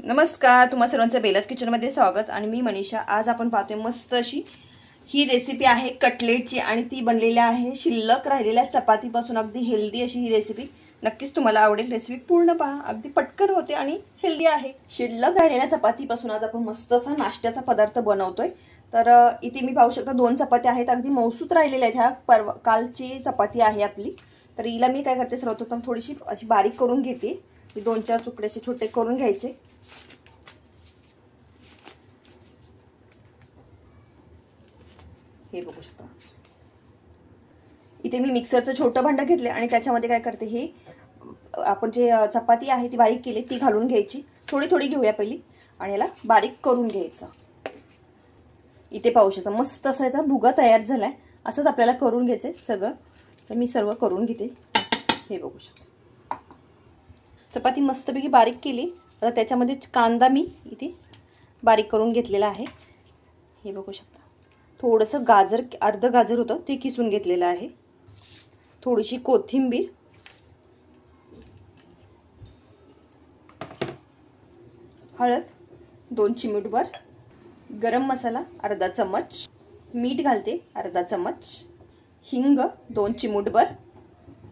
नमस्कार, तुम्हा सर्वांचं बेलाच किचनमध्ये स्वागत। आणि मी मनीषा। आज आपण पाहतोय मस्त अशी ही रेसिपी आहे कटलेटची आणि ती बनलेली आहे शिल्लक राहिलेल्या चपातीपासून। अगदी हेल्दी अशी ही रेसिपी, नक्कीच तुम्हाला आवडेल। रेसिपी पूर्ण पहा, अगदी पटकन होते आणि हेल्दी आहे। शिल्लक राहिलेल्या चपातीपासून आज आपण मस्त असा नाश्त्याचा पदार्थ बनवतोय। तर इथे मी पाहू शकता 2 चपात्या आहेत, अगदी मौसूत राहिलेल्या आहेत। ह्या कालची चपाती आहे आपली। तर हिला मी काय करते, सर्वप्रथम थोडीशी अशी बारीक करून घेते। 2-4 तुकडे असे छोटे करून घ्यायचे। हे बघू शकता, इथे मी मिक्सरचं छोटं भांडं घेतले आणि त्याच्यामध्ये काय करते, हे आपण जे चपाती आहे ती बारीक केली ती घालून घ्यायची। थोडी थोडी घेऊया पहिली आणि याला बारीक करून घ्यायचं। इथे पाहू शकता मस्त असा याचा भुगा तयार झालाय। असंच आपल्याला करून घ्यायचंय सगळं। तर मी सर्व करून घेते। हे बघू शकता, चपाती मस्तपैकी बारीक केली। आता त्याच्यामध्ये कांदा मी इथे बारीक करून घेतलेला आहे। हे बघू शकता, थोडंसं गाजर, अर्ध गाजर होतं ते किसून घेतलेलं आहे। थोडीशी कोथिंबीर, हळद 2 चिमूटभर, गरम मसाला अर्धा चमच, मीठ घालते अर्धा चमच, हिंग 2 चिमूटभर।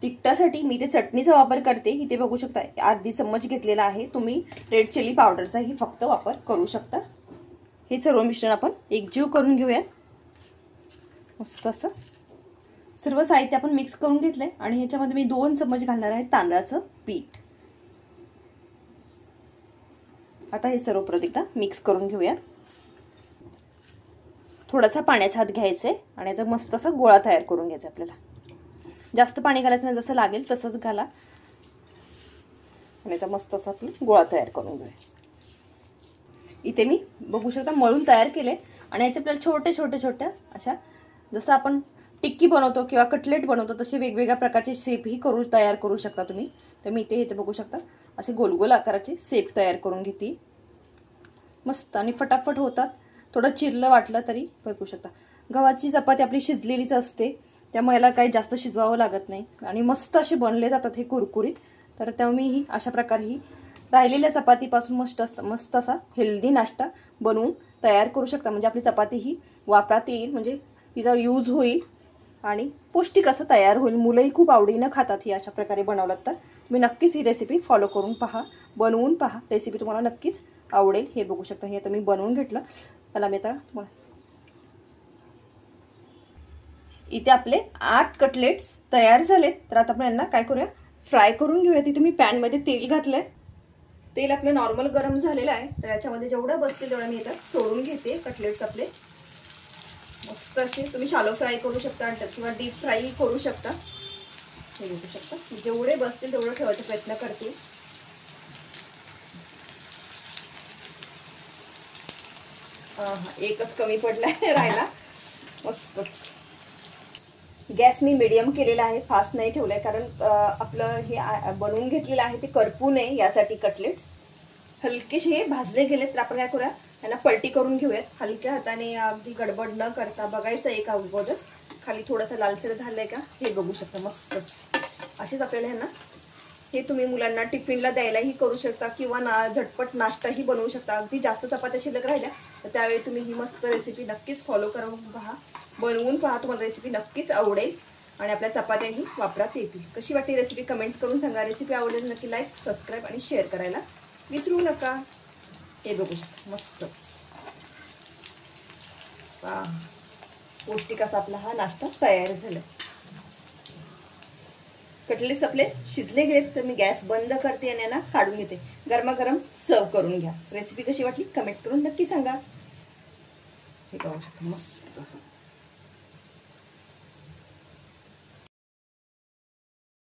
तिखटासाठी मी इथे चटणीचा वापर करते। इथे बघू शकता अर्धी चमच घेतलेला आहे। तुम्ही रेड चिली पावडरचाही फक्त वापर करू शकता। हे सर्व मिश्रण आपण एकजीव करून घेऊया। मस्त असं सर्व साहित्य आपण मिक्स करून घेतलंय आणि ह्याच्यामध्ये मी 2 चमच घालणार आहे तांदळाचं पीठ। आता हे सर्व परत एकदा मिक्स करून घेऊया। थोडासा पाण्याचा हात घ्यायचा आहे आणि याचा मस्त असा गोळा तयार करून घ्यायचा आपल्याला। जास्त पाणी घालायचं नाही, जसं लागेल तसंच घाला आणि याचा मस्त असा आपण गोळा तयार करून घेऊया। इथे मी बघू शकता मळून तयार केले आणि याचे आपल्याला छोटे छोटे छोट्या अशा, जसं आपण टिक्की बनवतो किंवा कटलेट बनवतो तसे वेगवेगळ्या प्रकारचे शेप ही तयार करू शकता तुम्ही। तर मी इथे बघू शकता असे गोल गोल आकाराचे शेप तयार करून घेते। मस्त आणि फटाफट होतात। थोडं चिरलं वाटलं तरी बघू शकता। गव्हाची चपाती आपली शिजलेलीच असते, त्यामुळे याला काही जास्त शिजवावं लागत नाही आणि मस्त असे बनले जातात हे कुरकुरीत। तर त्यामुळे मी ही अशा प्रकारे ही राहिलेल्या चपातीपासून मस्त असा हेल्दी नाश्ता बनवून तयार करू शकता। म्हणजे आपली चपाती ही वापरात येईल, म्हणजे तिचा यूज होईल आणि पौष्टिक असं तयार होईल। मुलंही खूप आवडीनं खातात ही अशा प्रकारे बनवलात तर। मी नक्कीच ही रेसिपी फॉलो करून पहा, बनवून पहा। रेसिपी तुम्हाला नक्कीच आवडेल। हे बघू शकता, हे आता मी बनवून घेतलं। त्याला मी आता इथे आपले 8 कटलेट्स तयार झालेत। तर आता आपण यांना काय करूया, फ्राय करून घेऊया। तिथे मी पॅन मध्ये तेल घातलंय। तेल आपलं नॉर्मल गरम झालेलं आहे, तर याच्यामध्ये जेवढं बसतील तेवढं मी आता सोडून घेते कटलेट्स आपले। मस्त असे तुम्ही शालो फ्राय करू शकता किंवा डीप फ्राय करू शकता। हे बघू शकता, जेवढे बसतील तेवढं ठेवायचा प्रयत्न करते। एकच कमी पडलाय राहिला। मस्तच। गॅस मी मीडियम केलेला आहे, फास्ट नाही ठेवलाय, कारण आपलं हे बनवून घेतलेलं आहे ते करपू नये यासाठी। कटलेट्स हलकेसे भाजले गेलेत तर आपण काय करूया, त्यांना पलटी करून घेऊयात हलक्या हाताने, अगदी गडबड न करता। बघायचं एक अगोदर खाली थोडंसं लालसर झालंय का, हे बघू शकता। मस्तच असेच आपल्याला ह्यांना, हे तुम्ही मुलांना टिफिनला द्यायलाही करू शकता किंवा झटपट नाश्ताही बनवू शकता। अगदी जास्त चपात्या शिल्लक राहिल्या तर त्यावेळी तुम्ही ही मस्त रेसिपी नक्कीच फॉलो करून पहा, बनवून पहा। तुम्हाला रेसिपी नक्कीच आवडेल आणि आपल्या चपात्याही वापरात येतील। कशी वाटली रेसिपी कमेंट्स करून सांगा। रेसिपी आवडेल नक्की लाईक, सबस्क्राईब आणि शेअर करायला विसरू नका। हे बघू शकता, मस्तच पौष्टिक असा आपला हा नाश्ता तयार झाला। कटलेट्स आपले शिजले गेलेत तर मी गॅस बंद करते आणि यांना काढून घेते। गरमागरम सर्व करून घ्या। रेसिपी कशी वाटली कमेंट्स करून नक्की सांगा। हे बघू शकता, मस्त।